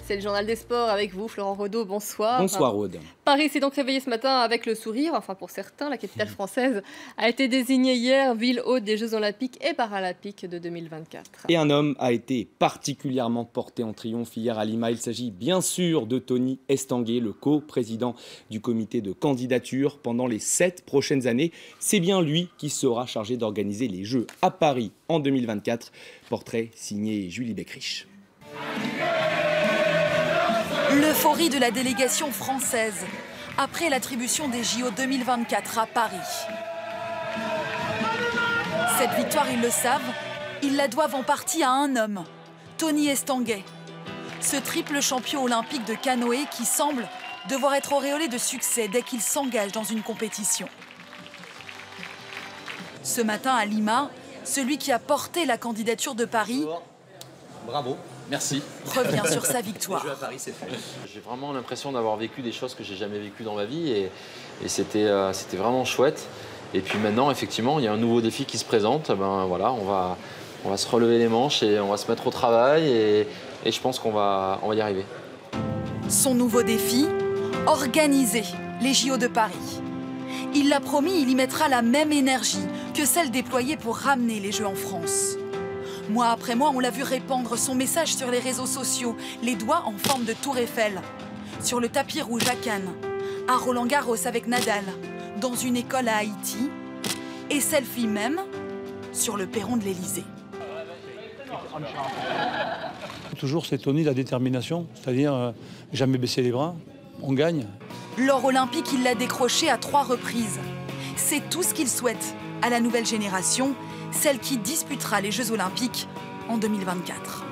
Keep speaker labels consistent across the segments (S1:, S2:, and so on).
S1: C'est le journal des sports avec vous, Florent Renaud, bonsoir.
S2: Bonsoir Aude.
S1: Paris s'est donc réveillé ce matin avec le sourire, enfin pour certains, la capitale française a été désignée hier ville hôte des Jeux Olympiques et Paralympiques de 2024.
S2: Et un homme a été particulièrement porté en triomphe hier à Lima. Il s'agit bien sûr de Tony Estanguet, le co-président du comité de candidature pendant les 7 prochaines années. C'est bien lui qui sera chargé d'organiser les Jeux à Paris en 2024. Portrait signé Julie Beckrich.
S3: L'euphorie de la délégation française après l'attribution des JO 2024 à Paris. Cette victoire, ils le savent, ils la doivent en partie à un homme, Tony Estanguet. Ce triple champion olympique de canoë qui semble devoir être auréolé de succès dès qu'il s'engage dans une compétition. Ce matin à Lima, celui qui a porté la candidature de Paris...
S4: Bravo, merci.
S3: Revient sur sa victoire.
S4: Les Jeux à Paris, c'est fait. J'ai vraiment l'impression d'avoir vécu des choses que j'ai jamais vécues dans ma vie et c'était vraiment chouette. Et puis maintenant, effectivement, il y a un nouveau défi qui se présente. Ben voilà, on va se relever les manches et on va se mettre au travail et je pense qu'on va y arriver.
S3: Son nouveau défi, organiser les JO de Paris. Il l'a promis, il y mettra la même énergie que celle déployée pour ramener les Jeux en France. Mois après mois, on l'a vu répandre son message sur les réseaux sociaux, les doigts en forme de tour Eiffel, sur le tapis rouge à Cannes, à Roland-Garros avec Nadal, dans une école à Haïti, et selfie même sur le perron de l'Élysée.
S5: Toujours c'est Tony, la détermination, c'est-à-dire jamais baisser les bras, on gagne.
S3: L'or olympique, il l'a décroché à 3 reprises. C'est tout ce qu'il souhaite à la nouvelle génération, celle qui disputera les Jeux Olympiques en 2024.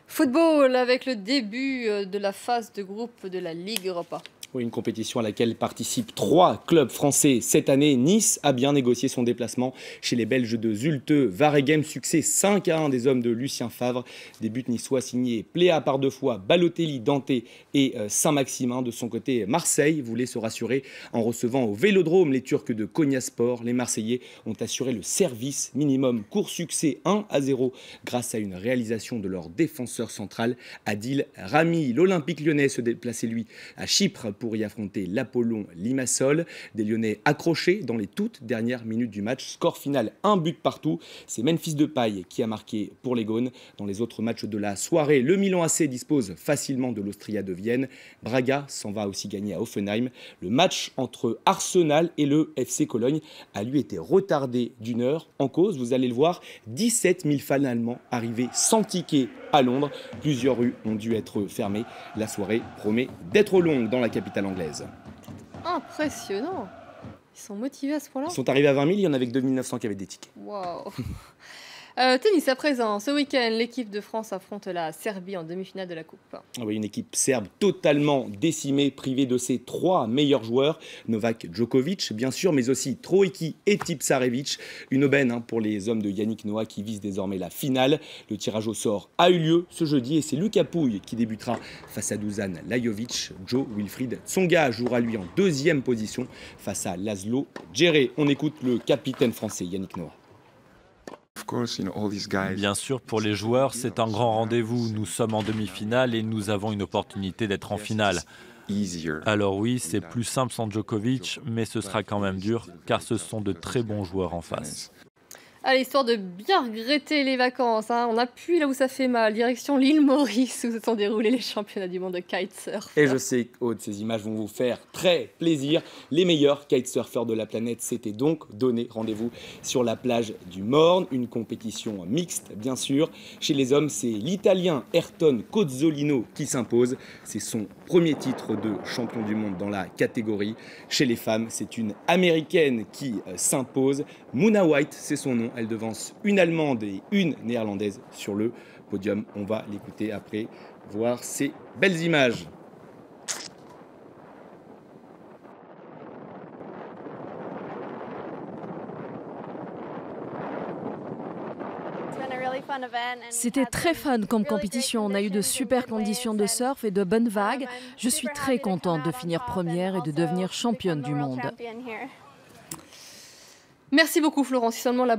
S1: Football avec le début de la phase de groupe de la Ligue Europa.
S2: Oui, une compétition à laquelle participent 3 clubs français cette année. Nice a bien négocié son déplacement chez les Belges de Zulte. Waregem, succès 5-1 des hommes de Lucien Favre. Des buts niçois signés Pléa par 2 fois, Balotelli, Dante et Saint-Maximin. De son côté, Marseille voulait se rassurer en recevant au Vélodrome les Turcs de Konyaspor. Les Marseillais ont assuré le service minimum. Court succès 1-0 grâce à une réalisation de leur défenseur central, Adil Rami. L'Olympique lyonnais se déplaçait lui à Chypre pour y affronter l'Apollon Limassol. Des Lyonnais accrochés dans les toutes dernières minutes du match. Score final 1 but partout. C'est Memphis Depay qui a marqué pour les Gaunes. Dans les autres matchs de la soirée, le Milan AC dispose facilement de l'Austria de Vienne. Braga s'en va aussi gagner à Hoffenheim. Le match entre Arsenal et le FC Cologne a lui été retardé d'1 heure. En cause, vous allez le voir, 17 000 fans allemands arrivés sans ticket à Londres. Plusieurs rues ont dû être fermées. La soirée promet d'être longue dans la capitale anglaise.
S1: Impressionnant. Ils sont motivés à ce point-là.
S2: Ils sont arrivés à 20 000, il y en avait que 2900 qui avaient des tickets.
S1: Waouh. Tennis à présent. Ce week-end, l'équipe de France affronte la Serbie en demi-finale de la Coupe.
S2: Oui, une équipe serbe totalement décimée, privée de ses 3 meilleurs joueurs. Novak Djokovic, bien sûr, mais aussi Troicki et Tipsarevic. Une aubaine pour les hommes de Yannick Noah qui visent désormais la finale. Le tirage au sort a eu lieu ce jeudi et c'est Lucas Pouille qui débutera face à Dusan Lajovic. Joe Wilfried Tsonga jouera lui en 2e position face à Laszlo Djere. On écoute le capitaine français Yannick Noah.
S6: Bien sûr, pour les joueurs, c'est un grand rendez-vous. Nous sommes en demi-finale et nous avons une opportunité d'être en finale. Alors oui, c'est plus simple sans Djokovic, mais ce sera quand même dur, car ce sont de très bons joueurs en face.
S1: Allez, histoire de bien regretter les vacances, on appuie là où ça fait mal. Direction l'île Maurice, où se sont déroulés les championnats du monde de kitesurf.
S2: Et je sais que ces images vont vous faire très plaisir. Les meilleurs kitesurfers de la planète s'étaient donc donné rendez-vous sur la plage du Morne. Une compétition mixte, bien sûr. Chez les hommes, c'est l'Italien Ayrton Cozzolino qui s'impose. C'est son premier titre de champion du monde dans la catégorie. Chez les femmes, c'est une Américaine qui s'impose. Muna White, c'est son nom. Elle devance une Allemande et une Néerlandaise sur le podium. On va l'écouter après voir ces belles images.
S7: C'était très fun comme compétition. On a eu de super conditions de surf et de bonnes vagues. Je suis très contente de finir première et de devenir championne du monde.
S1: Merci beaucoup Florence. Si seulement la